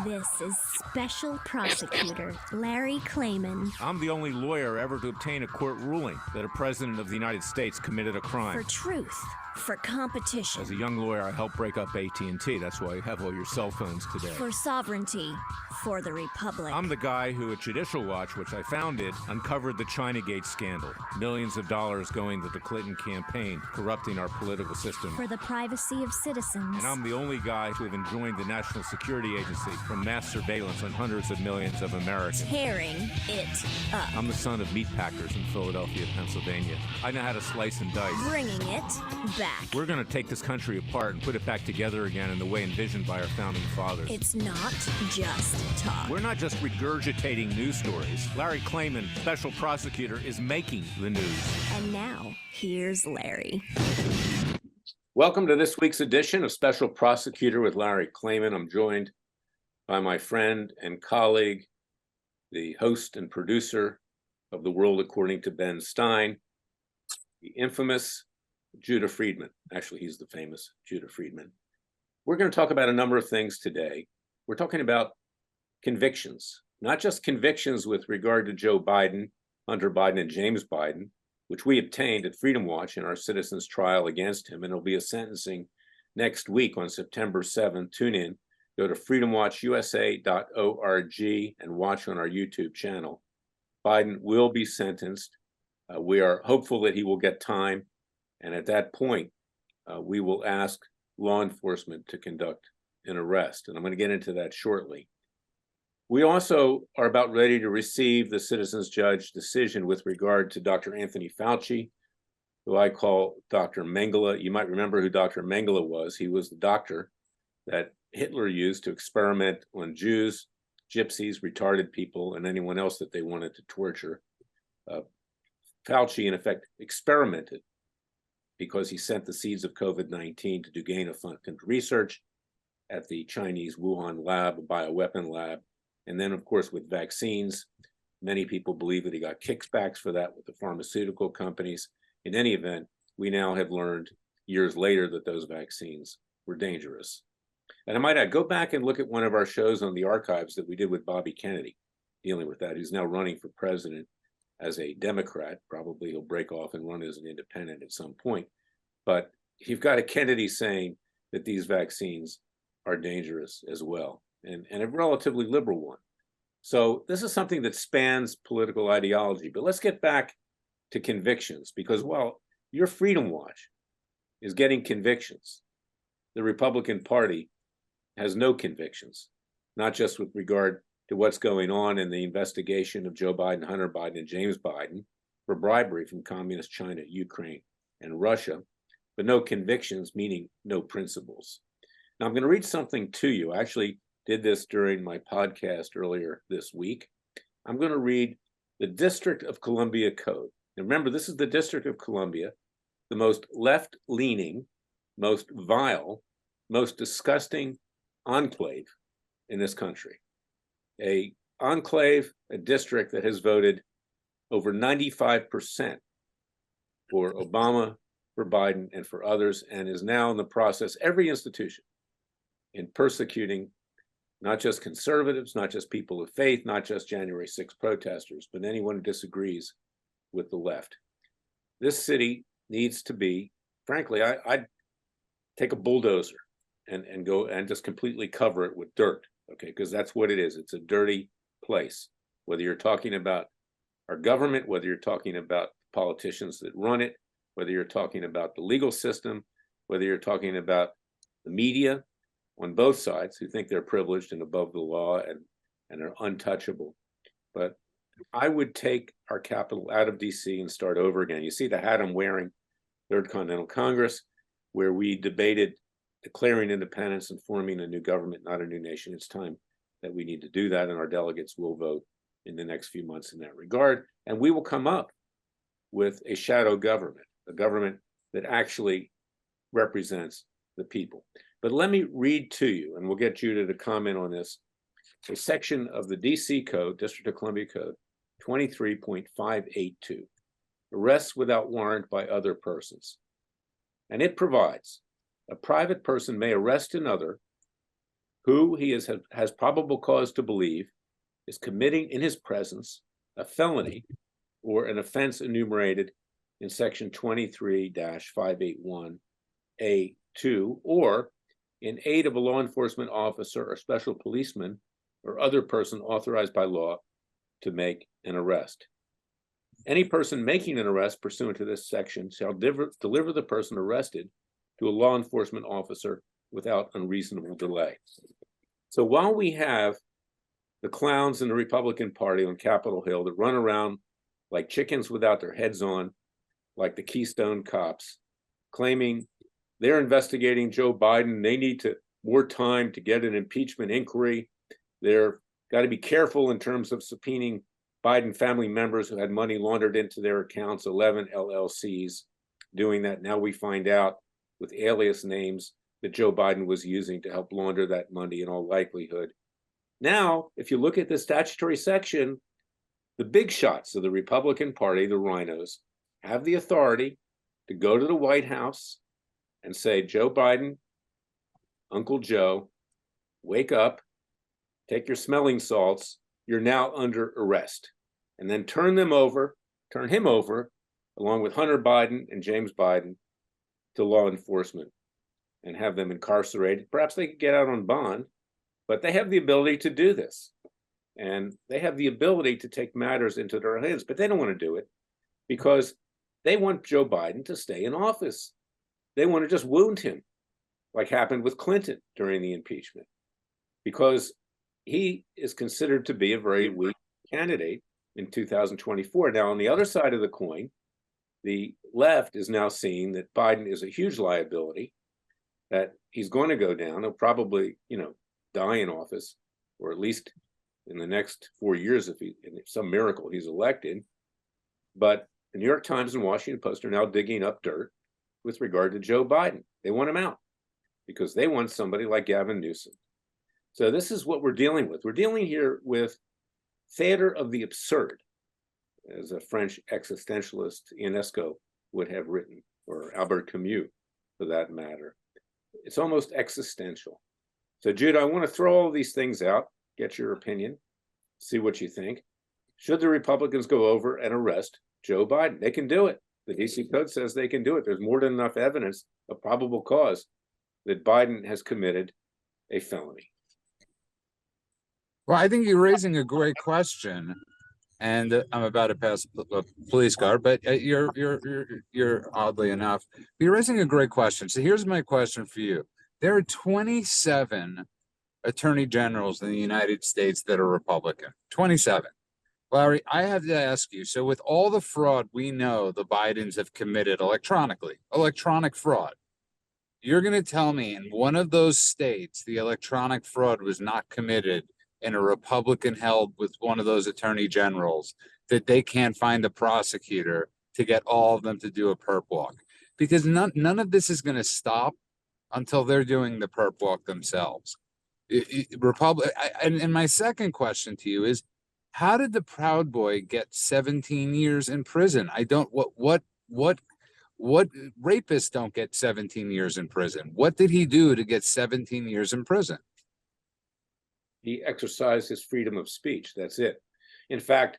This is Special Prosecutor Larry Klayman. I'm the only lawyer ever to obtain a court ruling that a president of the United States committed a crime. For truth, for competition. As a young lawyer, I helped break up AT&T. That's why you have all your cell phones today. For sovereignty, for the Republic. I'm the guy who at Judicial Watch, which I founded, uncovered the Chinagate scandal. Millions of dollars going to the Clinton campaign, corrupting our political system. For the privacy of citizens. And I'm the only guy to have enjoined the National Security Agency from mass surveillance on hundreds of millions of Americans. Tearing it up. I'm the son of meat packers in Philadelphia, Pennsylvania. I know how to slice and dice. Bringing it back. We're going to take this country apart and put it back together again in the way envisioned by our founding fathers. It's not just talk. We're not just regurgitating news stories. Larry Klayman, special prosecutor, is making the news. And now, here's Larry. Welcome to this week's edition of Special Prosecutor with Larry Klayman. I'm joined by my friend and colleague, the host and producer of The World According to Ben Stein, the infamous Judah Friedman. Actually, he's the famous Judah Friedman. We're going to talk about a number of things today. We're talking about convictions, not just convictions with regard to Joe Biden, Hunter Biden, and James Biden, which we obtained at Freedom Watch in our citizens' trial against him, and it'll be a sentencing next week on September 7th. Tune in. Go to freedomwatchusa.org and watch on our YouTube channel. Biden will be sentenced. We are hopeful that he will get time. And at that point, we will ask law enforcement to conduct an arrest. And I'm going to get into that shortly. We also are about ready to receive the citizens judge decision with regard to Dr. Anthony Fauci, who I call Dr. Mengele. You might remember who Dr. Mengele was. He was the doctor that Hitler used to experiment on Jews, gypsies, retarded people, and anyone else that they wanted to torture. Fauci, in effect, experimented because he sent the seeds of COVID-19 to do gain-of-function research at the Chinese Wuhan lab, a bioweapon lab. And then, of course, with vaccines, many people believe that he got kickbacks for that with the pharmaceutical companies. In any event, we now have learned years later that those vaccines were dangerous. And I might add, go back and look at one of our shows on the archives that we did with Bobby Kennedy, dealing with that. He's now running for president as a Democrat. Probably he'll break off and run as an independent at some point. But you've got a Kennedy saying that these vaccines are dangerous as well, and a relatively liberal one. So this is something that spans political ideology. But let's get back to convictions, because while your Freedom Watch is getting convictions, the Republican Party has no convictions, not just with regard to what's going on in the investigation of Joe Biden, Hunter Biden, and James Biden for bribery from communist China, Ukraine, and Russia, but no convictions, meaning no principles. Now, I'm going to read something to you. I actually did this during my podcast earlier this week. I'm going to read the District of Columbia Code. And remember, this is the District of Columbia, the most left-leaning, most vile, most disgusting enclave in this country. A enclave, a district that has voted over 95% for Obama, for Biden, and for others, and is now in the process, every institution, in persecuting not just conservatives, not just people of faith, not just January 6th protesters, but anyone who disagrees with the left. This city needs to be, frankly, I'd take a bulldozer and go and just completely cover it with dirt, okay? Because that's what it is. It's a dirty place. Whether you're talking about our government, whether you're talking about politicians that run it, whether you're talking about the legal system, whether you're talking about the media on both sides who think they're privileged and above the law and are untouchable. But I would take our capital out of DC and start over again. You see the hat I'm wearing, Third Continental Congress, where we debated declaring independence and forming a new government, not a new nation. It's time that we need to do that, and our delegates will vote in the next few months in that regard. And we will come up with a shadow government, a government that actually represents the people. But let me read to you, and we'll get Judah to comment on this, a section of the DC Code, District of Columbia Code, 23.582, arrests without warrant by other persons. And it provides a private person may arrest another who he has probable cause to believe is committing in his presence a felony or an offense enumerated in section 23-581A2, or in aid of a law enforcement officer or special policeman or other person authorized by law to make an arrest. Any person making an arrest pursuant to this section shall deliver the person arrested to a law enforcement officer without unreasonable delay. So while we have the clowns in the Republican Party on Capitol Hill that run around like chickens without their heads on, like the Keystone Cops, claiming they're investigating Joe Biden, they need more time to get an impeachment inquiry. They're got to be careful in terms of subpoenaing Biden family members who had money laundered into their accounts, 11 LLCs doing that. Now we find out with alias names that Joe Biden was using to help launder that money in all likelihood. Now, if you look at the statutory section, the big shots of the Republican Party, the rhinos, have the authority to go to the White House and say, Joe Biden, Uncle Joe, wake up, take your smelling salts, you're now under arrest. And then turn him over, along with Hunter Biden and James Biden, to law enforcement and have them incarcerated. Perhaps they could get out on bond, but they have the ability to do this. And they have the ability to take matters into their hands, but they don't want to do it because they want Joe Biden to stay in office. They want to just wound him, like happened with Clinton during the impeachment, because he is considered to be a very weak candidate in 2024. Now, on the other side of the coin, the left is now seeing that Biden is a huge liability, that he's going to go down. He'll probably, die in office, or at least in the next 4 years, if some miracle he's elected. But the New York Times and Washington Post are now digging up dirt with regard to Joe Biden. They want him out because they want somebody like Gavin Newsom. So this is what we're dealing with. We're dealing here with theater of the absurd, as a French existentialist Ionesco would have written, or Albert Camus, for that matter. It's almost existential. So, Jude, I want to throw all these things out, get your opinion, see what you think. Should the Republicans go over and arrest Joe Biden? They can do it. The DC Code says they can do it. There's more than enough evidence of probable cause that Biden has committed a felony. Well, I think you're raising a great question, and I'm about to pass a police car, but you're oddly enough, you're raising a great question. So here's my question for you. There are 27 attorney generals in the United States that are Republican. 27. Larry, I have to ask you, so with all the fraud we know the Bidens have committed electronically, electronic fraud, you're going to tell me in one of those states the electronic fraud was not committed in a Republican held with one of those attorney generals, that they can't find a prosecutor to get all of them to do a perp walk? Because none of this is going to stop until they're doing the perp walk themselves. And my second question to you is, how did the Proud Boy get 17 years in prison? What rapists don't get 17 years in prison? What did he do to get 17 years in prison? He exercised his freedom of speech. That's it. In fact,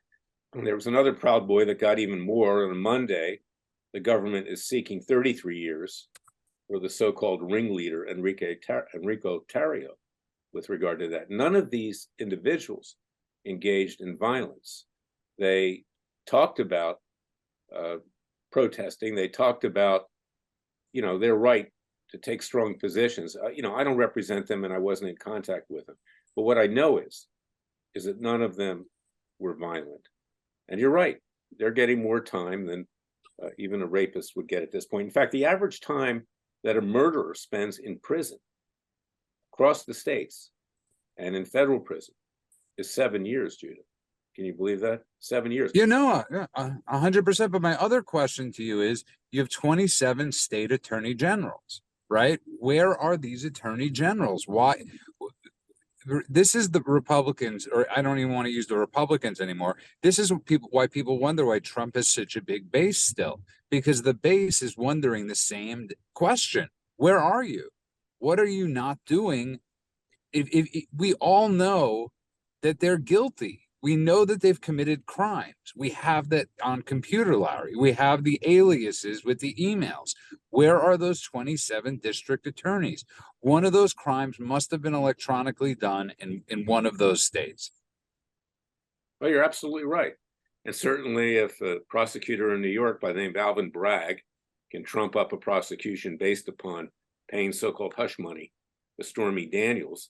there was another Proud Boy that got even more. On Monday, the government is seeking 33 years for the so-called ringleader, Enrico Tarrio, with regard to that. None of these individuals engaged in violence. They talked about protesting. They talked about, their right to take strong positions. I don't represent them, and I wasn't in contact with them. But what I know is that none of them were violent. And you're right, they're getting more time than even a rapist would get at this point. In fact, the average time that a murderer spends in prison across the states and in federal prison is 7 years, Judith. Can you believe that? 7 years. 100%. But my other question to you is, you have 27 state attorney generals, right? Where are these attorney generals? Why? this is the Republicans, or I don't even want to use the Republicans anymore. This is why people wonder why Trump has such a big base still, because the base is wondering the same question. Where are you? What are you not doing? If we all know that they're guilty. We know that they've committed crimes. We have that on computer, Larry. We have the aliases with the emails. Where are those 27 district attorneys? One of those crimes must have been electronically done in one of those states. Well, you're absolutely right. And certainly if a prosecutor in New York by the name of Alvin Bragg can trump up a prosecution based upon paying so-called hush money to Stormy Daniels,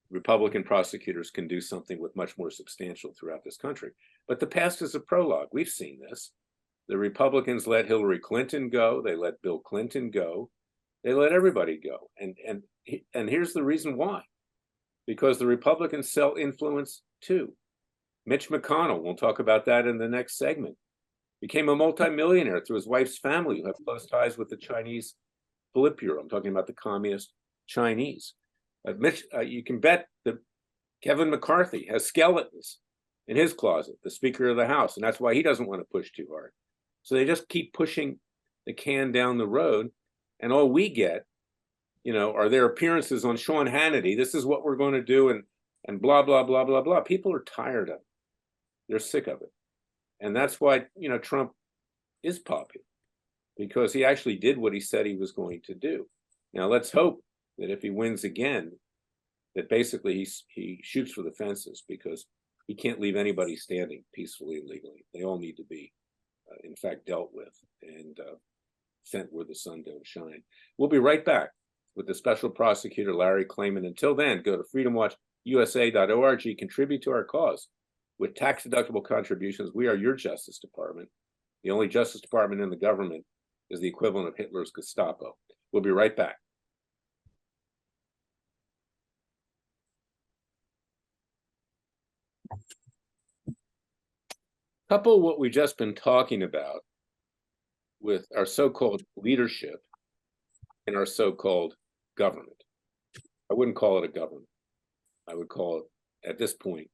Republican prosecutors can do something with much more substantial throughout this country. But the past is a prologue. We've seen this. The Republicans let Hillary Clinton go. They let Bill Clinton go. They let everybody go. And here's the reason why. Because the Republicans sell influence too. Mitch McConnell, we'll talk about that in the next segment, became a multimillionaire through his wife's family who have close ties with the Chinese Politburo. I'm talking about the communist Chinese. You can bet that Kevin McCarthy has skeletons in his closet, the Speaker of the House, and that's why he doesn't want to push too hard. So they just keep pushing the can down the road, and all we get, are their appearances on Sean Hannity. This is what we're going to do, and blah blah blah blah blah. People are tired of it; they're sick of it, and that's why Trump is popular, because he actually did what he said he was going to do. Now let's hope that if he wins again, that basically he shoots for the fences, because he can't leave anybody standing peacefully and legally. They all need to be, in fact, dealt with and sent where the sun don't shine. We'll be right back with the special prosecutor, Larry Klayman. Until then, go to freedomwatchusa.org, contribute to our cause. With tax-deductible contributions, we are your Justice Department. The only Justice Department in the government is the equivalent of Hitler's Gestapo. We'll be right back. Couple what we've just been talking about with our so-called leadership and our so-called government. I wouldn't call it a government. I would call it, at this point,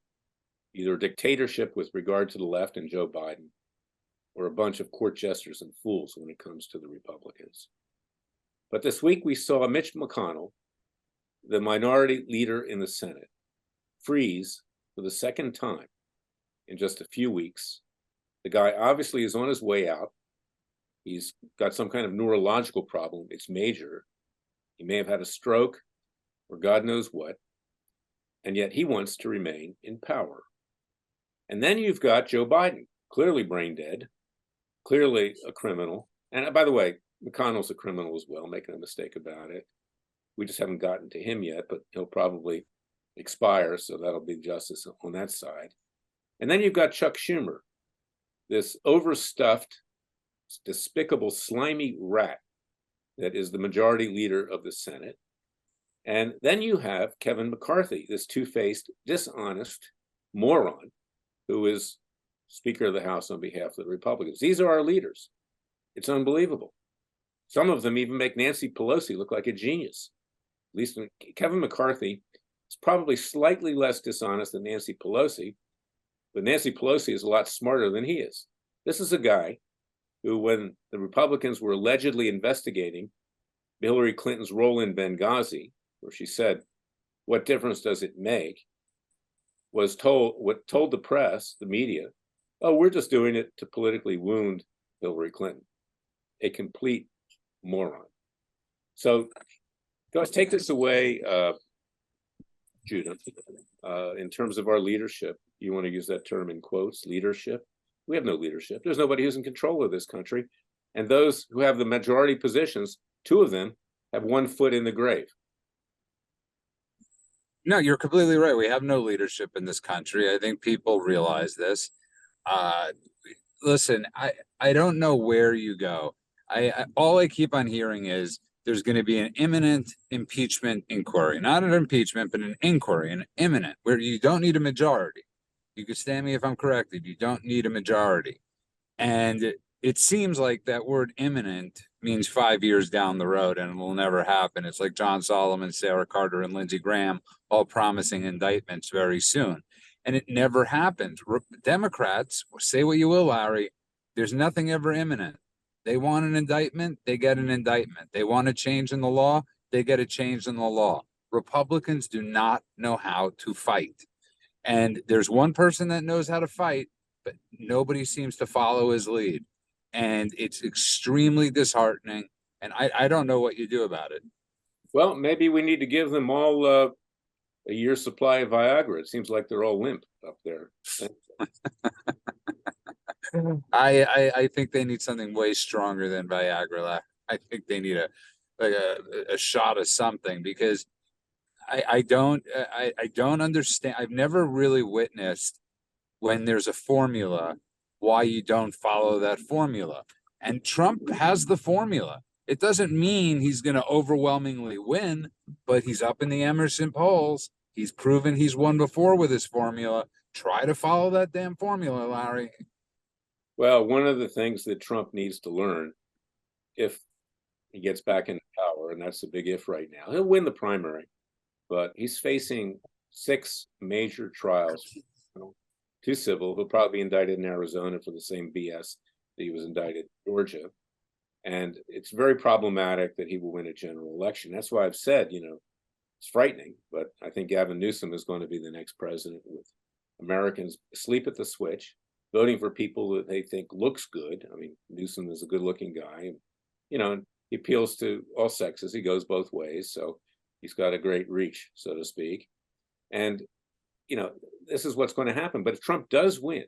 either a dictatorship with regard to the left and Joe Biden, or a bunch of court jesters and fools when it comes to the Republicans. But this week we saw Mitch McConnell, the minority leader in the Senate, freeze for the second time in just a few weeks. The guy obviously is on his way out. He's got some kind of neurological problem. It's major. He may have had a stroke or God knows what. And yet he wants to remain in power. And then you've got Joe Biden, clearly brain dead, clearly a criminal. And by the way, McConnell's a criminal as well, make no mistake about it. We just haven't gotten to him yet, but he'll probably expire, so that'll be justice on that side. And then you've got Chuck Schumer, this overstuffed, despicable, slimy rat that is the majority leader of the Senate. And then you have Kevin McCarthy, this two-faced, dishonest moron who is Speaker of the House on behalf of the Republicans. These are our leaders. It's unbelievable. Some of them even make Nancy Pelosi look like a genius. At least Kevin McCarthy is probably slightly less dishonest than Nancy Pelosi, but Nancy Pelosi is a lot smarter than he is. This is a guy who, when the Republicans were allegedly investigating Hillary Clinton's role in Benghazi, where she said, "What difference does it make?" told the press, the media, "Oh, we're just doing it to politically wound Hillary Clinton." A complete moron. So, guys, take this away, Judah. In terms of our leadership, you want to use that term in quotes, leadership? We have no leadership. There's nobody who's in control of this country. And those who have the majority positions, two of them have one foot in the grave. No, you're completely right. We have no leadership in this country. I think people realize this. Listen, I don't know where you go. All I keep on hearing is there's going to be an imminent impeachment inquiry, not an impeachment, but an inquiry, an imminent, where you don't need a majority. You can stand me if I'm corrected. You don't need a majority. And it seems like that word imminent means 5 years down the road and it will never happen. It's like John Solomon, Sarah Carter, and Lindsey Graham all promising indictments very soon. And it never happens. Democrats, say what you will, Larry, there's nothing ever imminent. They want an indictment, they get an indictment. They want a change in the law, they get a change in the law. Republicans do not know how to fight. And there's one person that knows how to fight, but nobody seems to follow his lead. And it's extremely disheartening. And I don't know what you do about it. Well, maybe we need to give them all a year's supply of Viagra. It seems like they're all limp up there. I think they need something way stronger than Viagra. I think they need a shot of something, because I don't understand. I've never really witnessed, when there's a formula, why you don't follow that formula. And Trump has the formula. It doesn't mean he's going to overwhelmingly win, but he's up in the Emerson polls. He's proven he's won before with his formula. Try to follow that damn formula, Larry. Well, one of the things that Trump needs to learn, if he gets back into power, and that's a big if right now, he'll win the primary, but he's facing 6 major trials, 2 civil. He'll probably be indicted in Arizona for the same BS that he was indicted in Georgia. And it's very problematic that he will win a general election. That's why I've said, it's frightening, but I think Gavin Newsom is going to be the next president, with Americans asleep at the switch, voting for people that they think looks good. I mean, Newsom is a good-looking guy, and he appeals to all sexes. He goes both ways, so he's got a great reach, so to speak. And this is what's going to happen. But if Trump does win,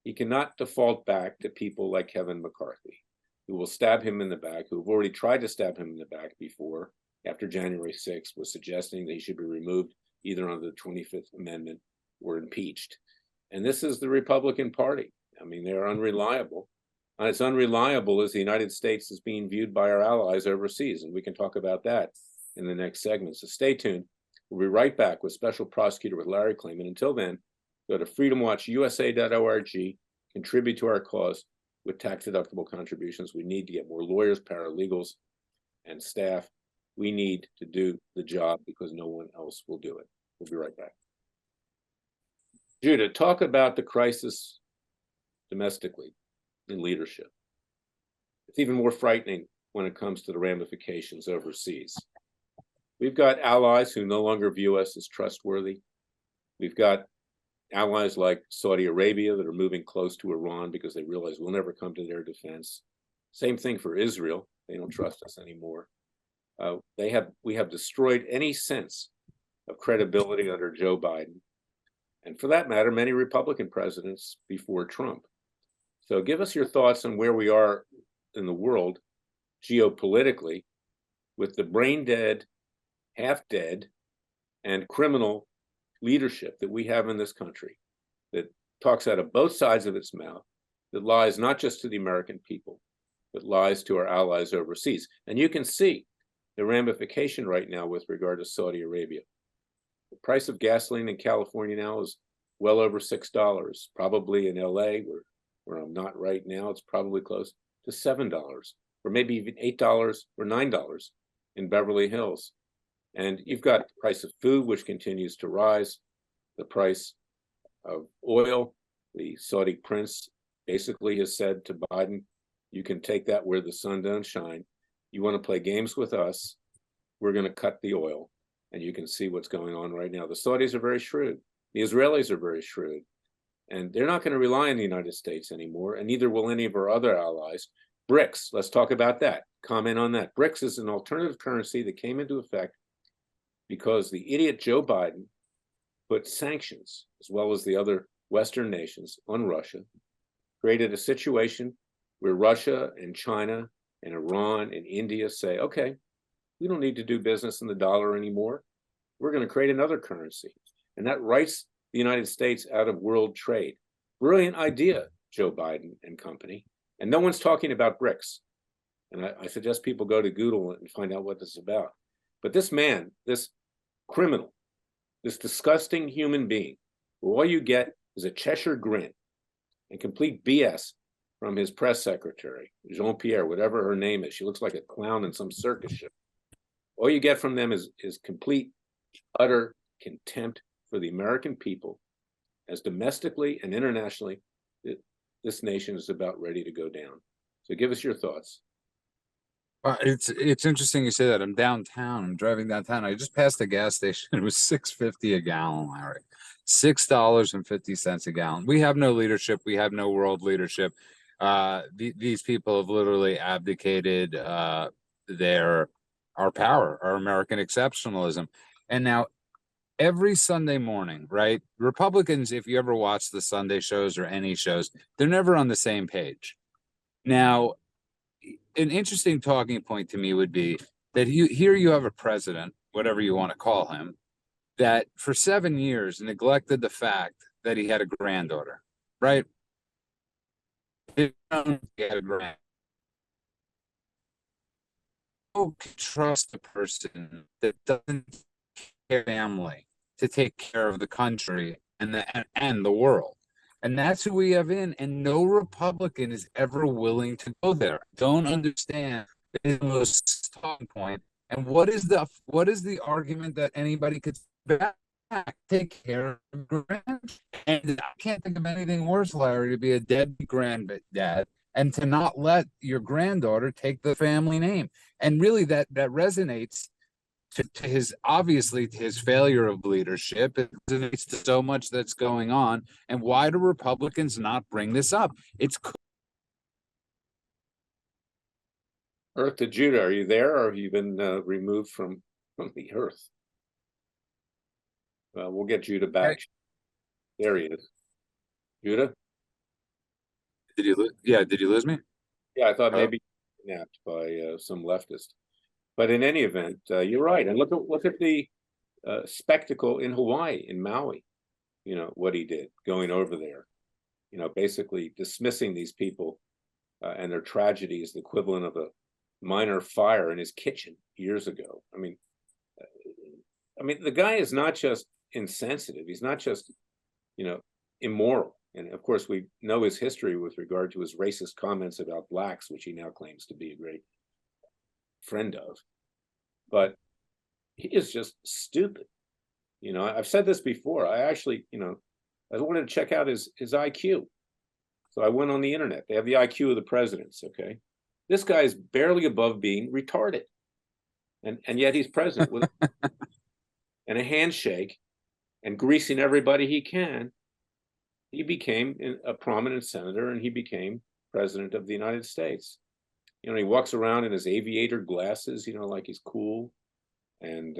he cannot default back to people like Kevin McCarthy, who will stab him in the back, who have already tried to stab him in the back before, after January 6th, was suggesting that he should be removed either under the 25th Amendment or impeached. And this is the Republican Party. I mean, they're unreliable. And it's unreliable as the United States is being viewed by our allies overseas. And we can talk about that in the next segment. So stay tuned. We'll be right back with Special Prosecutor with Larry Klayman. Until then, go to freedomwatchusa.org, contribute to our cause with tax-deductible contributions. We need to get more lawyers, paralegals, and staff. We need to do the job because no one else will do it. We'll be right back. Judah, talk about the crisis domestically in leadership. It's even more frightening when it comes to the ramifications overseas. We've got allies who no longer view us as trustworthy. We've got allies like Saudi Arabia that are moving close to Iran because they realize we'll never come to their defense. Same thing for Israel. They don't trust us anymore. We have destroyed any sense of credibility under Joe Biden, and for that matter, many Republican presidents before Trump. So give us your thoughts on where we are in the world geopolitically with the brain dead, half dead, and criminal leadership that we have in this country that talks out of both sides of its mouth, that lies not just to the American people, but lies to our allies overseas. And you can see the ramification right now with regard to Saudi Arabia. The price of gasoline in California now is well over $6. Probably in LA, where I'm not right now, it's probably close to $7, or maybe even $8 or $9 in Beverly Hills. And you've got the price of food, which continues to rise, the price of oil. The Saudi prince basically has said to Biden, you can take that where the sun don't shine. You want to play games with us, we're going to cut the oil. And you can see what's going on right now. The Saudis are very shrewd. The Israelis are very shrewd. And they're not going to rely on the United States anymore, and neither will any of our other allies. BRICS, let's talk about that. Comment on that. BRICS is an alternative currency that came into effect because the idiot Joe Biden put sanctions, as well as the other Western nations, on Russia, created a situation where Russia and China and Iran and India say, okay, we don't need to do business in the dollar anymore. We're going to create another currency. And that writes the United States out of world trade. Brilliant idea, Joe Biden and company. And no one's talking about BRICS. And I suggest people go to Google and find out what this is about. But this man, this criminal, this disgusting human being, who all you get is a Cheshire grin and complete BS from his press secretary, Jean-Pierre, whatever her name is. She looks like a clown in some circus show. All you get from them is complete, utter contempt for the American people, as domestically and internationally, this nation is about ready to go down. So give us your thoughts. Well, it's interesting you say that. I'm downtown. I'm driving downtown. I just passed a gas station. It was $6.50 a gallon, Larry. $6.50 a gallon. We have no leadership. We have no world leadership. These people have literally abdicated our power, our American exceptionalism. And now every Sunday morning, right? Republicans, if you ever watch the Sunday shows or any shows, they're never on the same page. Now, an interesting talking point to me would be that here you have a president, whatever you want to call him, that for 7 years neglected the fact that he had a granddaughter, right? He had a grand. Who can trust a person that doesn't care family to take care of the country and the world? And that's who we have in, and no Republican is ever willing to go there. Don't understand the most talking point. And what is the argument that anybody could back? Take care of grand. And I can't think of anything worse, Larry, to be a deadbeat granddad and to not let your granddaughter take the family name. And really, that resonates to his, obviously, to his failure of leadership. It relates to so much that's going on. And why do Republicans not bring this up? It's Earth to Judah, are you there, or have you been removed from the earth? We'll get Judah back. There he is. Judah? Did you lose me? Yeah, I thought maybe kidnapped by some leftist. But in any event, you're right. And look at the spectacle in Hawaii, in Maui. You know what he did, going over there. You know, basically dismissing these people and their tragedy is the equivalent of a minor fire in his kitchen years ago. I mean, the guy is not just insensitive. He's not just, immoral. And of course, we know his history with regard to his racist comments about blacks, which he now claims to be a great friend of. But he is just stupid. You know, I've said this before. I actually, I wanted to check out his IQ. So I went on the internet. They have the IQ of the presidents, okay? This guy is barely above being retarded. And yet he's president with and a handshake and greasing everybody he can. He became a prominent senator and he became president of the United States. You know, he walks around in his aviator glasses, like he's cool. And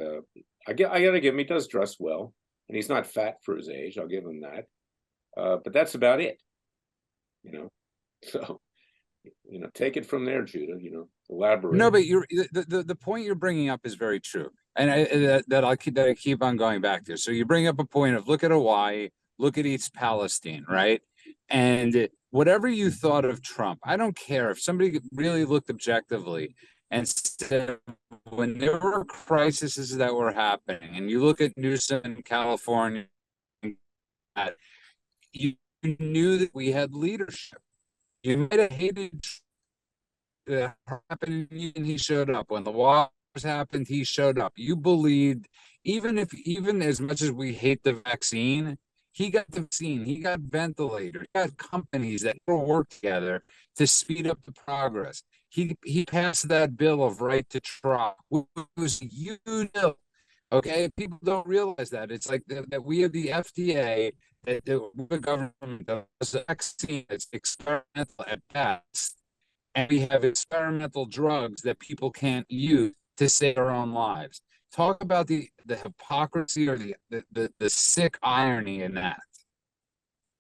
I gotta give him, he does dress well. And he's not fat for his age, I'll give him that. But that's about it. So, take it from there, Judah, elaborate. No, but the point you're bringing up is very true. And I keep on going back to. So you bring up a point of look at Hawaii, look at East Palestine, right? And whatever you thought of Trump, I don't care if somebody really looked objectively and said when there were crises that were happening, and you look at Newsom in California, you knew that we had leadership. You might have hated that happened and he showed up. When the wars happened, he showed up. You believed, even as much as we hate the vaccine, he got the vaccine, he got ventilators, he got companies that work together to speed up the progress. He passed that bill of right to try. Okay, people don't realize that. It's like that we have the FDA, that the government does a vaccine that's experimental at best, and we have experimental drugs that people can't use to save their own lives. Talk about the hypocrisy or the sick irony in that.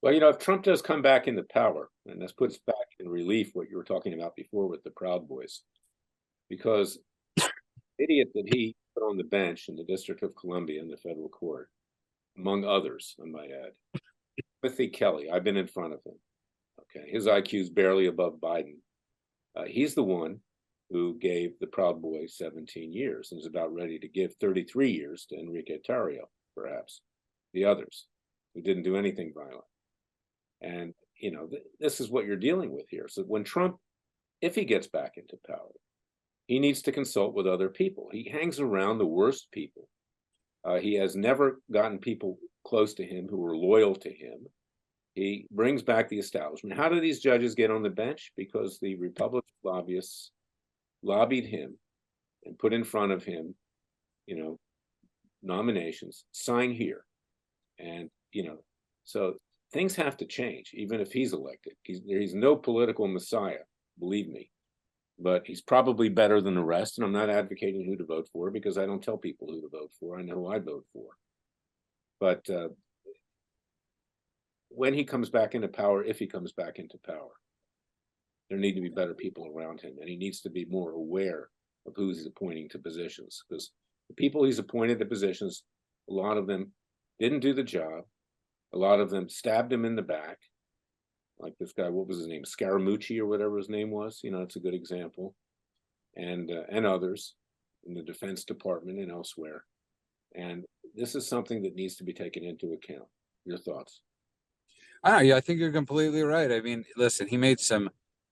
Well, if Trump does come back into power, and this puts back in relief what you were talking about before with the Proud Boys, because the idiot that he put on the bench in the District of Columbia in the federal court, among others, I might add, Timothy Kelly, I've been in front of him. Okay, his IQ is barely above Biden. He's the one who gave the Proud Boys 17 years and is about ready to give 33 years to Enrique Tarrio, perhaps, the others who didn't do anything violent. And this is what you're dealing with here. So when Trump, if he gets back into power, he needs to consult with other people. He hangs around the worst people. He has never gotten people close to him who are loyal to him. He brings back the establishment. How do these judges get on the bench? Because the Republican lobbyists lobbied him and put in front of him, nominations, sign here. And, so things have to change, even if he's elected. He's no political messiah, believe me. But he's probably better than the rest. And I'm not advocating who to vote for, because I don't tell people who to vote for. I know who I'd vote for. But when he comes back into power, if he comes back into power, there need to be better people around him. And he needs to be more aware of who he's appointing to positions. Because the people he's appointed to positions, a lot of them didn't do the job. A lot of them stabbed him in the back. Like this guy, what was his name? Scaramucci or whatever his name was. It's a good example. And others in the Defense Department and elsewhere. And this is something that needs to be taken into account. Your thoughts? Yeah, I think you're completely right. I mean, listen, he made some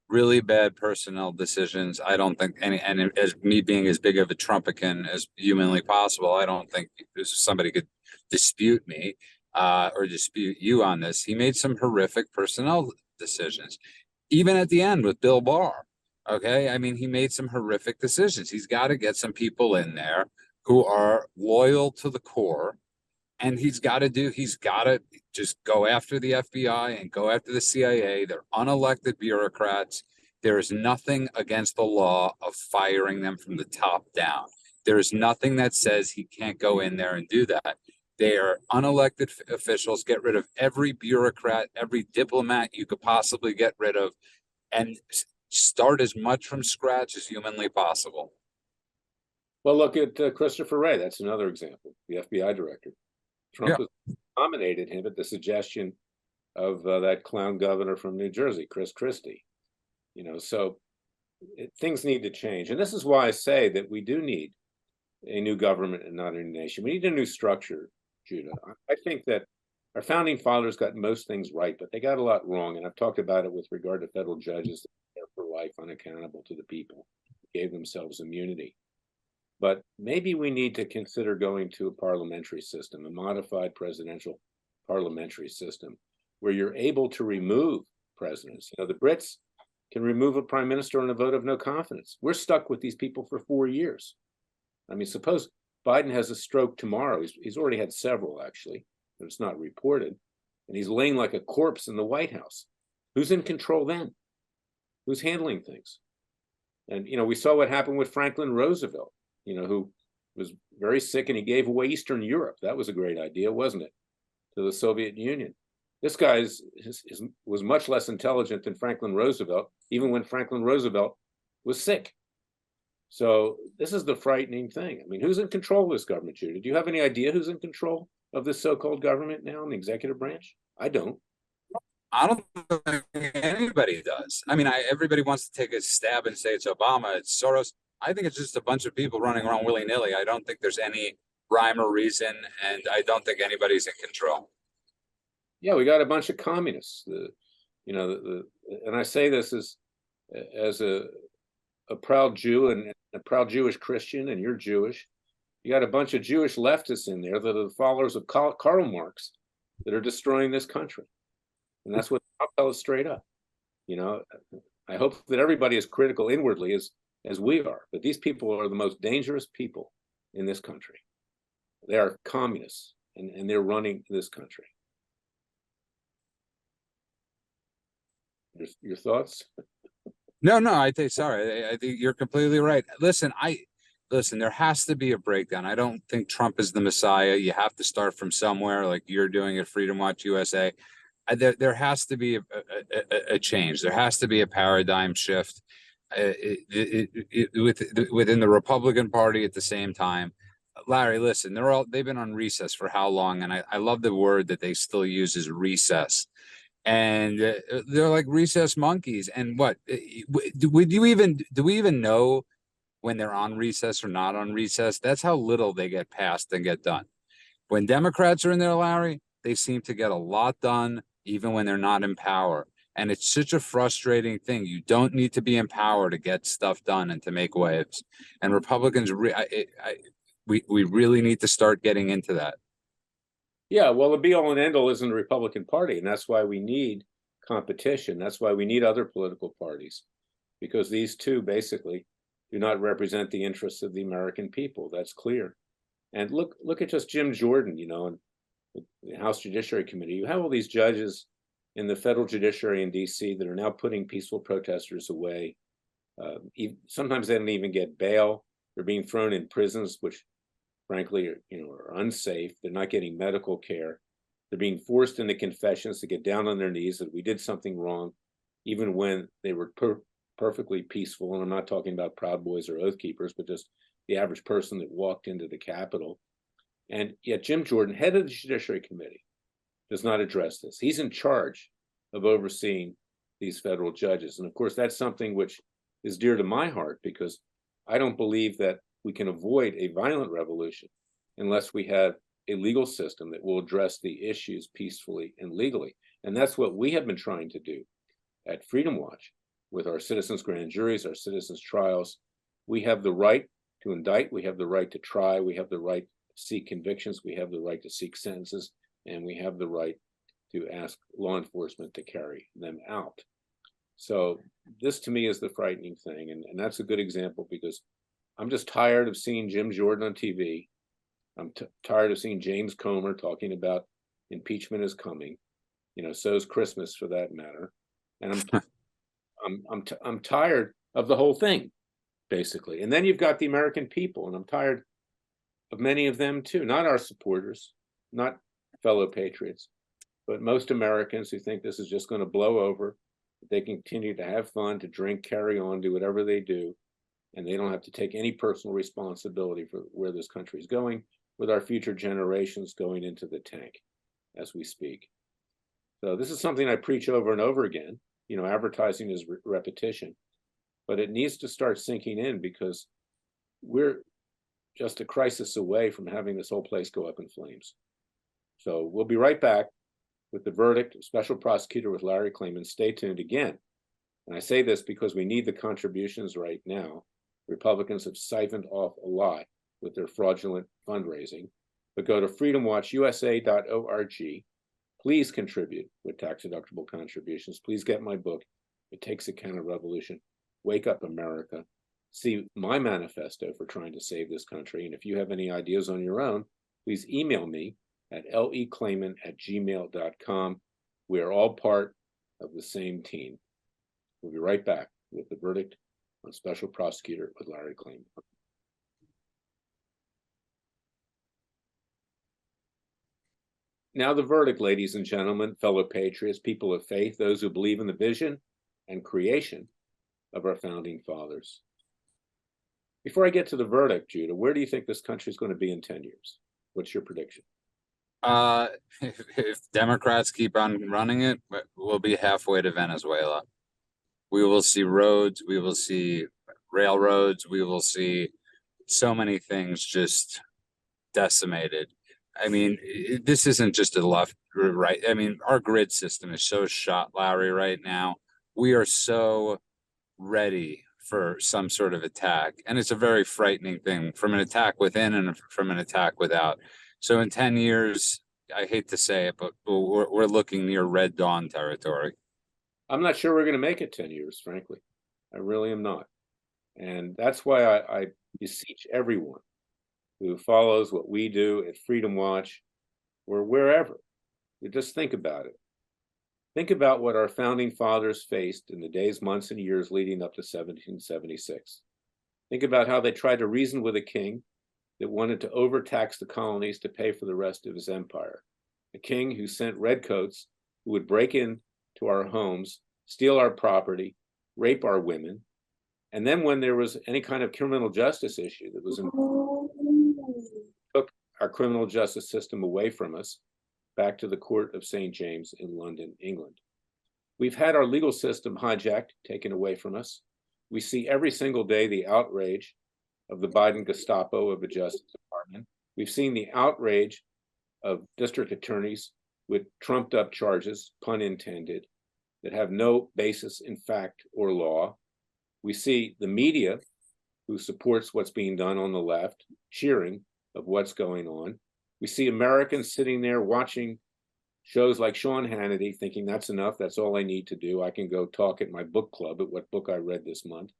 really bad personnel decisions. I don't think and as me being as big of a Trumpican as humanly possible, I don't think somebody could dispute me or dispute you on this. He made some horrific personnel decisions, even at the end with Bill Barr. Okay, I mean, he made some horrific decisions. He's got to get some people in there who are loyal to the core. And he's got to just go after the FBI and go after the CIA. They're unelected bureaucrats. There is nothing against the law of firing them from the top down. There is nothing that says he can't go in there and do that. They are unelected officials. Get rid of every bureaucrat, every diplomat you could possibly get rid of, and start as much from scratch as humanly possible. Well, look at Christopher Wray. That's another example, the FBI director. Trump nominated him at the suggestion of that clown governor from New Jersey, Chris Christie. So things need to change. And this is why I say that we do need a new government and not a new nation. We need a new structure, Judah. I think that our founding fathers got most things right, but they got a lot wrong. And I've talked about it with regard to federal judges that are there for life, unaccountable to the people, gave themselves immunity. But maybe we need to consider going to a parliamentary system, a modified presidential parliamentary system, where you're able to remove presidents. The Brits can remove a prime minister on a vote of no confidence. We're stuck with these people for 4 years. I mean, suppose Biden has a stroke tomorrow. He's already had several, actually, but it's not reported. And he's laying like a corpse in the White House. Who's in control then? Who's handling things? And, we saw what happened with Franklin Roosevelt. Who was very sick, and he gave away Eastern Europe. That was a great idea, wasn't it? To the Soviet Union. This guy was much less intelligent than Franklin Roosevelt, even when Franklin Roosevelt was sick. So this is the frightening thing. I mean, who's in control of this government, Judy? Do you have any idea who's in control of this so-called government now in the executive branch? I don't. I don't think anybody does. I mean, everybody wants to take a stab and say it's Obama, it's Soros. I think it's just a bunch of people running around willy-nilly. I don't think there's any rhyme or reason, and I don't think anybody's in control. Yeah, we got a bunch of communists. And I say this as a proud Jew and a proud Jewish Christian, and you're Jewish. You got a bunch of Jewish leftists in there that are the followers of Karl Marx that are destroying this country. And that's what I'll tell us straight up. I hope that everybody is critical inwardly as we are, but these people are the most dangerous people in this country. They are communists, and they're running this country. Your thoughts? No, I think you're completely right. Listen, there has to be a breakdown. I don't think Trump is the Messiah. You have to start from somewhere, like you're doing at Freedom Watch USA. There has to be a change. There has to be a paradigm shift. Within the Republican Party at the same time. Larry, listen, they've been on recess for how long? And I love the word that they still use is recess. And they're like recess monkeys. And what do we even know when they're on recess or not on recess? That's how little they get passed and get done. When Democrats are in there, Larry, they seem to get a lot done, even when they're not in power. And it's such a frustrating thing. You don't need to be in power to get stuff done and to make waves. And Republicans, we really need to start getting into that. Yeah, well, the be all and end all isn't the Republican Party, and that's why we need competition. That's why we need other political parties, because these two basically do not represent the interests of the American people. That's clear. And look at just Jim Jordan, and the House Judiciary Committee. You have all these judges in the federal judiciary in DC that are now putting peaceful protesters away. Sometimes they don't even get bail. They're being thrown in prisons, which frankly are unsafe. They're not getting medical care. They're being forced into confessions to get down on their knees that we did something wrong, even when they were perfectly peaceful. And I'm not talking about Proud Boys or Oath Keepers, but just the average person that walked into the Capitol. And yet Jim Jordan, head of the Judiciary Committee, does not address this. He's in charge of overseeing these federal judges. And of course, that's something which is dear to my heart, because I don't believe that we can avoid a violent revolution unless we have a legal system that will address the issues peacefully and legally. And that's what we have been trying to do at Freedom Watch with our citizens' grand juries, our citizens' trials. We have the right to indict, we have the right to try, we have the right to seek convictions, we have the right to seek sentences, and we have the right to ask law enforcement to carry them out. So this to me is the frightening thing. And that's a good example, because I'm just tired of seeing Jim Jordan on TV. I'm tired of seeing James Comer talking about impeachment is coming. So is Christmas for that matter. And I'm tired of the whole thing, basically. And then you've got the American people, and I'm tired of many of them too. Not our supporters, not fellow patriots, but most Americans who think this is just going to blow over. They continue to have fun, to drink, carry on, do whatever they do, and they don't have to take any personal responsibility for where this country is going, with our future generations going into the tank as we speak. So this is something I preach over and over again. Advertising is repetition, but it needs to start sinking in, because we're just a crisis away from having this whole place go up in flames. So we'll be right back with the verdict of Special Prosecutor with Larry Klayman. Stay tuned again. And I say this because we need the contributions right now. Republicans have siphoned off a lot with their fraudulent fundraising. But go to freedomwatchusa.org. Please contribute with tax-deductible contributions. Please get my book, It Takes a Counter-Revolution. Wake up, America. See my manifesto for trying to save this country. And if you have any ideas on your own, please email me at leklayman@gmail.com. We are all part of the same team. We'll be right back with the verdict on Special Prosecutor with Larry Klayman. Now the verdict, ladies and gentlemen, fellow patriots, people of faith, those who believe in the vision and creation of our founding fathers. Before I get to the verdict, Judah, where do you think this country is going to be in 10 years? What's your prediction? If Democrats keep on running it, we'll be halfway to Venezuela. We will see roads, we will see railroads, we will see so many things just decimated. I mean, this isn't just a left or right. I mean, our grid system is so shot, Larry, right now. We are so ready for some sort of attack. And it's a very frightening thing, from an attack within and from an attack without. So in 10 years, I hate to say it, but we're looking near Red Dawn territory. I'm not sure we're going to make it 10 years, frankly. I really am not. And that's why I beseech everyone who follows what we do at Freedom Watch or wherever, to just think about it. Think about what our founding fathers faced in the days, months, and years leading up to 1776. Think about how they tried to reason with a king that wanted to overtax the colonies to pay for the rest of his empire. A king who sent redcoats who would break in to our homes, steal our property, rape our women. And then when there was any kind of criminal justice issue that was took our criminal justice system away from us, back to the Court of St. James in London, England. We've had our legal system hijacked, taken away from us. We see every single day the outrage of the Biden Gestapo of the Justice Department. We've seen the outrage of district attorneys with trumped up charges, pun intended. that have no basis in fact or law. We see the media, who supports what's being done on the left, cheering of what's going on. We see Americans sitting there watching shows like Sean Hannity, thinking that's enough, that's all I need to do. I can go talk at my book club at what book I read this month,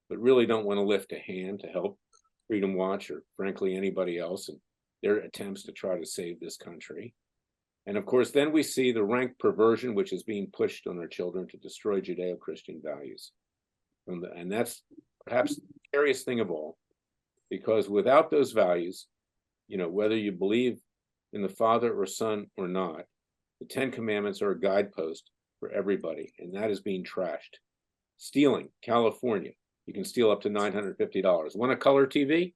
but really don't want to lift a hand to help Freedom Watch or frankly anybody else in their attempts to try to save this country. And of course, then we see the rank perversion which is being pushed on our children to destroy Judeo-Christian values. And that's perhaps the scariest thing of all, because without those values, you know, whether you believe in the Father or Son or not, the 10 Commandments are a guidepost for everybody, and that is being trashed. Stealing, California, you can steal up to $950. Want a color TV?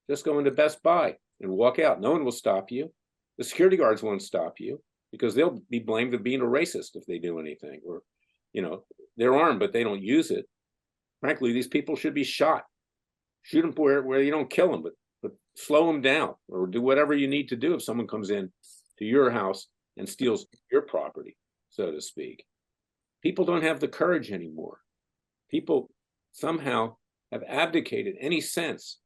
Just go into Best Buy and walk out. No one will stop you. The security guards won't stop you because they'll be blamed for being a racist if they do anything. Or, you know, they're armed, but they don't use it. Frankly, these people should be shot. Shoot them where you don't kill them, but slow them down or do whatever you need to do if someone comes in to your house and steals your property, so to speak. People don't have the courage anymore. People somehow have abdicated any sense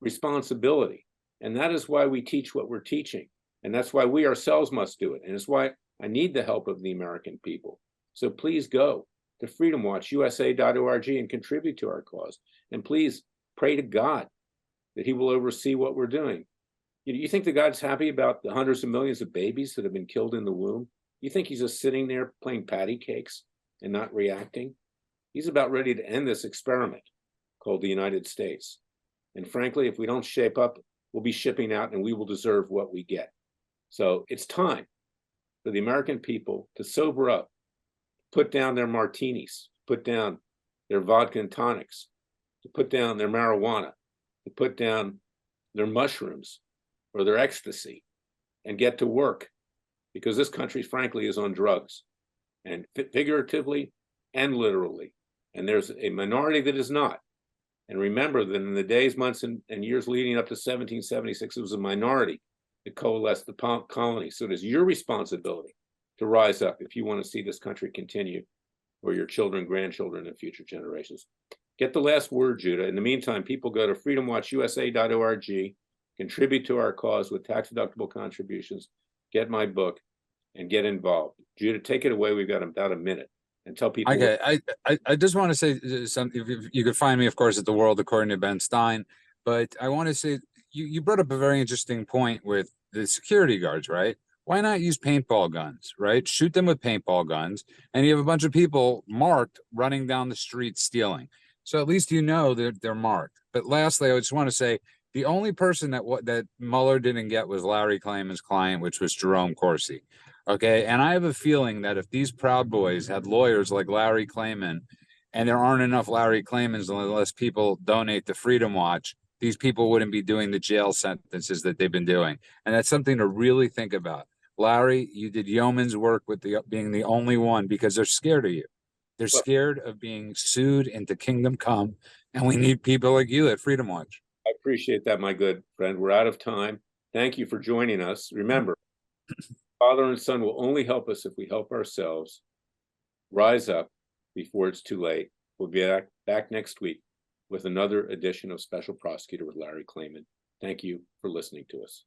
responsibility. And that is why we teach what we're teaching. And that's why we ourselves must do it. And it's why I need the help of the American people. So please go to freedomwatchusa.org and contribute to our cause. And please pray to God that he will oversee what we're doing. You think that God's happy about the hundreds of millions of babies that have been killed in the womb? You think he's just sitting there playing patty cakes and not reacting? He's about ready to end this experiment called the United States. And frankly, if we don't shape up, we'll be shipping out and we will deserve what we get. So it's time for the American people to sober up, put down their martinis, put down their vodka and tonics, to put down their marijuana, to put down their mushrooms or their ecstasy and get to work, because this country, frankly, is on drugs, and figuratively and literally. And there's a minority that is not. And remember that in the days, months, and years leading up to 1776, it was a minority that coalesced the colony. So it is your responsibility to rise up if you want to see this country continue, or your children, grandchildren, and future generations. Get the last word, Judah. In the meantime, people go to freedomwatchusa.org, contribute to our cause with tax-deductible contributions, get my book, and get involved. Judah, take it away. We've got about a minute. And tell people. Okay, I just want to say something. You could find me, of course, at The World According to Ben Stein. But I want to say, you brought up a very interesting point with the security guards, right? Why not use paintball guns, right? Shoot them with paintball guns, and you have a bunch of people marked running down the street stealing. So at least you know they're marked. But lastly, I just want to say, the only person that Mueller didn't get was Larry Klayman's client, which was Jerome Corsi. Okay, and I have a feeling that if these Proud Boys had lawyers like Larry Klayman, and there aren't enough Larry Klaymans unless people donate to Freedom Watch, these people wouldn't be doing the jail sentences that they've been doing. And that's something to really think about. Larry, you did yeoman's work with being the only one, because they're scared of you. They're scared of being sued into Kingdom Come, and we need people like you at Freedom Watch. I appreciate that, my good friend. We're out of time. Thank you for joining us. Remember, Father and Son will only help us if we help ourselves. Rise up before it's too late. We'll be back next week with another edition of Special Prosecutor with Larry Klayman. Thank you for listening to us.